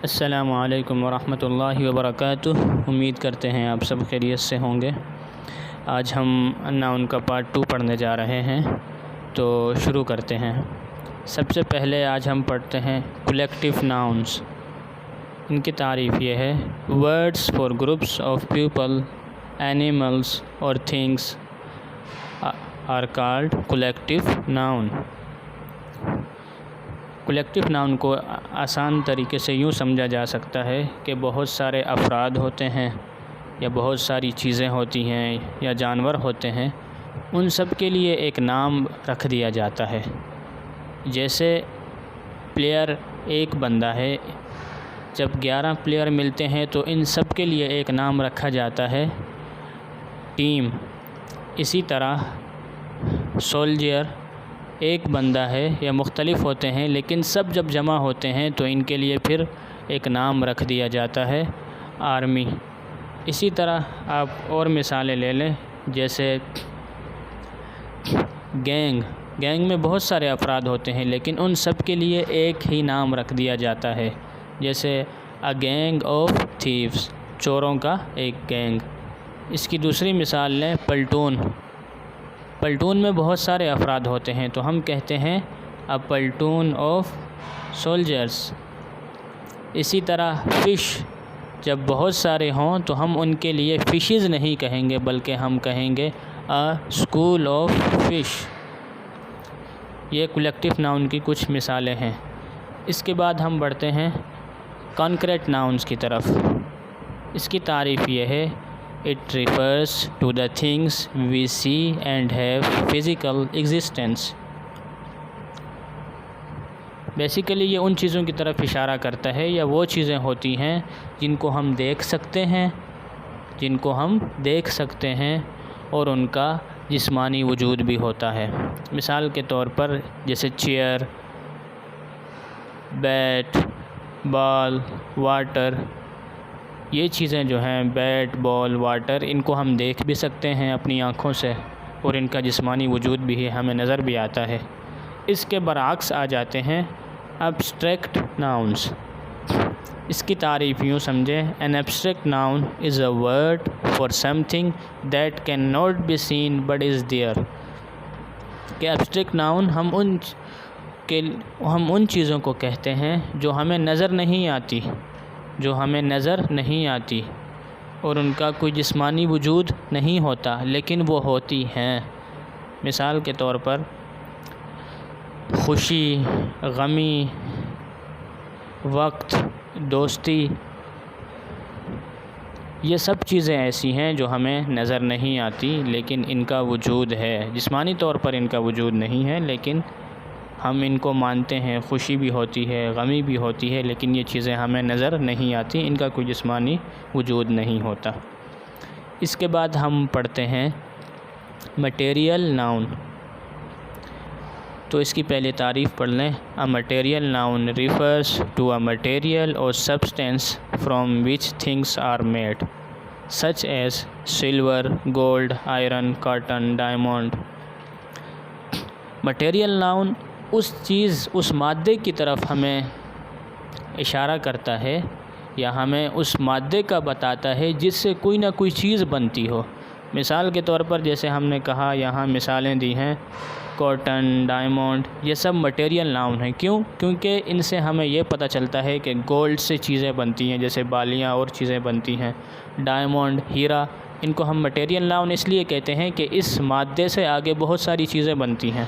السلام علیکم ورحمۃ اللہ وبرکاتہ۔ امید کرتے ہیں آپ سب خیریت سے ہوں گے۔ آج ہم ناؤن کا پارٹ 2 پڑھنے جا رہے ہیں، تو شروع کرتے ہیں۔ سب سے پہلے آج ہم پڑھتے ہیں کولیکٹیو ناؤنس۔ ان کی تعریف یہ ہے: words for groups of people, animals اور things are called collective noun. Collective noun کو آسان طریقے سے یوں سمجھا جا سکتا ہے کہ بہت سارے افراد ہوتے ہیں یا بہت ساری چیزیں ہوتی ہیں یا جانور ہوتے ہیں، ان سب کے لیے ایک نام رکھ دیا جاتا ہے۔ جیسے پلیئر ایک بندہ ہے، جب 11 پلیئر ملتے ہیں تو ان سب کے لیے ایک نام رکھا جاتا ہے ٹیم۔ اسی طرح سولجر ایک بندہ ہے یا مختلف ہوتے ہیں، لیکن سب جب جمع ہوتے ہیں تو ان کے لیے پھر ایک نام رکھ دیا جاتا ہے آرمی۔ اسی طرح آپ اور مثالیں لے لیں، جیسے گینگ میں بہت سارے افراد ہوتے ہیں، لیکن ان سب کے لیے ایک ہی نام رکھ دیا جاتا ہے، جیسے اے گینگ آف تھیوز، چوروں کا ایک گینگ۔ اس کی دوسری مثال لیں، پلٹون میں بہت سارے افراد ہوتے ہیں، تو ہم کہتے ہیں اے پلٹون آف سولجرز۔ اسی طرح فش، جب بہت سارے ہوں تو ہم ان کے لیے فشز نہیں کہیں گے، بلکہ ہم کہیں گے اے اسکول آف فش۔ یہ کولیکٹیو ناؤن کی کچھ مثالیں ہیں۔ اس کے بعد ہم بڑھتے ہیں کانکریٹ ناؤنس کی طرف۔ اس کی تعریف یہ ہے: It refers to the things we see and have physical existence۔ Basically یہ ان چیزوں کی طرف اشارہ کرتا ہے یا وہ چیزیں ہوتی ہیں جن کو ہم دیکھ سکتے ہیں اور ان کا جسمانی وجود بھی ہوتا ہے۔ مثال کے طور پر جیسے چیئر، بیٹ، بال، واٹر۔ یہ چیزیں جو ہیں بیٹ، بال، واٹر، ان کو ہم دیکھ بھی سکتے ہیں اپنی آنکھوں سے، اور ان کا جسمانی وجود بھی ہے، ہمیں نظر بھی آتا ہے۔ اس کے برعکس آ جاتے ہیں ایبسٹریکٹ ناؤنس۔ اس کی تعریف یوں سمجھیں: An abstract noun is a word for something that cannot be seen but is there۔ کہ ایبسٹریکٹ ناؤن ہم ان چیزوں کو کہتے ہیں جو ہمیں نظر نہیں آتی اور ان کا کوئی جسمانی وجود نہیں ہوتا، لیکن وہ ہوتی ہیں۔ مثال کے طور پر خوشی، غمی، وقت، دوستی۔ یہ سب چیزیں ایسی ہیں جو ہمیں نظر نہیں آتی، لیکن ان کا وجود ہے۔ جسمانی طور پر ان کا وجود نہیں ہے، لیکن ہم ان کو مانتے ہیں۔ خوشی بھی ہوتی ہے، غمی بھی ہوتی ہے، لیکن یہ چیزیں ہمیں نظر نہیں آتی، ان کا کوئی جسمانی وجود نہیں ہوتا۔ اس کے بعد ہم پڑھتے ہیں مٹیریل ناؤن۔ تو اس کی پہلے تعریف پڑھ لیں: a material noun refers to a material اور substance from which things are made, such as silver, gold, iron, cotton, diamond. Material noun اس مادے کی طرف ہمیں اشارہ کرتا ہے یا ہمیں اس مادے کا بتاتا ہے جس سے کوئی نہ کوئی چیز بنتی ہو۔ مثال کے طور پر جیسے ہم نے کہا، یہاں مثالیں دی ہیں کاٹن، ڈائمنڈ، یہ سب مٹیریل ناؤن ہیں۔ کیونکہ ان سے ہمیں یہ پتہ چلتا ہے کہ گولڈ سے چیزیں بنتی ہیں، جیسے بالیاں اور چیزیں بنتی ہیں، ڈائمنڈ، ہیرا۔ ان کو ہم مٹیریل ناؤن اس لیے کہتے ہیں کہ اس مادے سے آگے بہت ساری چیزیں بنتی ہیں۔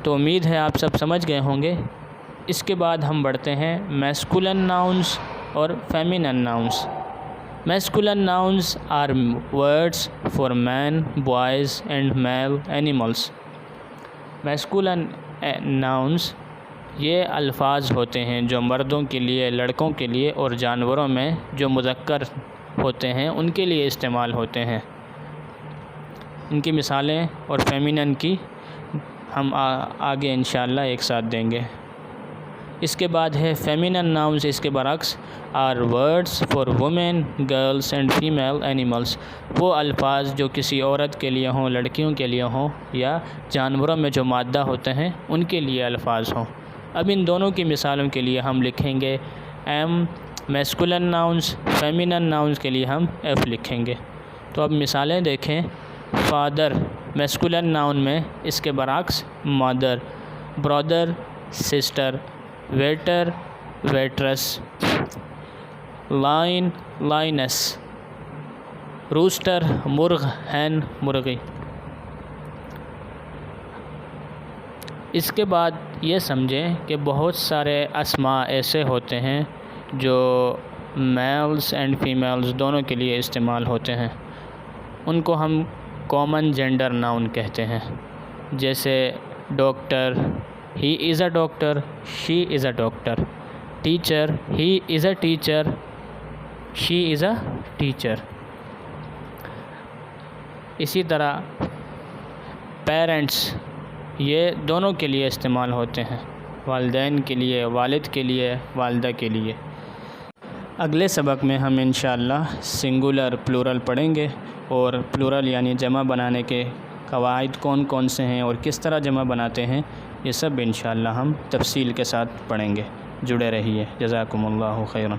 تو امید ہے آپ سب سمجھ گئے ہوں گے۔ اس کے بعد ہم بڑھتے ہیں میسکولن ناؤنس اور feminine nouns. Masculine nouns are words for men, boys and male animals. Masculine nouns یہ الفاظ ہوتے ہیں جو مردوں کے لیے، لڑکوں کے لیے، اور جانوروں میں جو مذکر ہوتے ہیں ان کے لیے استعمال ہوتے ہیں۔ ان کی مثالیں اور فیمینن کی ہم آگے انشاءاللہ ایک ساتھ دیں گے۔ اس کے بعد ہے فیمینن ناؤنس۔ اس کے برعکس are words for women, girls and female animals. وہ الفاظ جو کسی عورت کے لیے ہوں، لڑکیوں کے لیے ہوں، یا جانوروں میں جو مادہ ہوتے ہیں ان کے لیے الفاظ ہوں۔ اب ان دونوں کی مثالوں کے لیے ہم لکھیں گے M, masculine nouns, feminine nouns کے لیے ہم ایف لکھیں گے۔ تو اب مثالیں دیکھیں۔ فادر میسکولن ناؤن میں اس کے برعکس مادر، brother sister, waiter waitress, lion lioness, rooster مرغ، ہین مرغی۔ اس کے بعد یہ سمجھیں کہ بہت سارے اسماء ایسے ہوتے ہیں جو میلز اینڈ فیمیلز دونوں کے لیے استعمال ہوتے ہیں، ان کو ہم کامن جینڈر ناؤن کہتے ہیں۔ جیسے doctor, he is a doctor, she is a doctor. Teacher, he is a teacher, she is a teacher. اسی طرح پیرنٹس، یہ دونوں کے لیے استعمال ہوتے ہیں، والدین کے لیے، والد کے لیے، والدہ کے لیے۔ اگلے سبق میں ہم انشاءاللہ سنگولر پلورل پڑھیں گے، اور پلورل یعنی جمع بنانے کے قواعد کون کون سے ہیں اور کس طرح جمع بناتے ہیں، یہ سب انشاءاللہ ہم تفصیل کے ساتھ پڑھیں گے۔ جڑے رہیے۔ جزاکم اللہ خیرا۔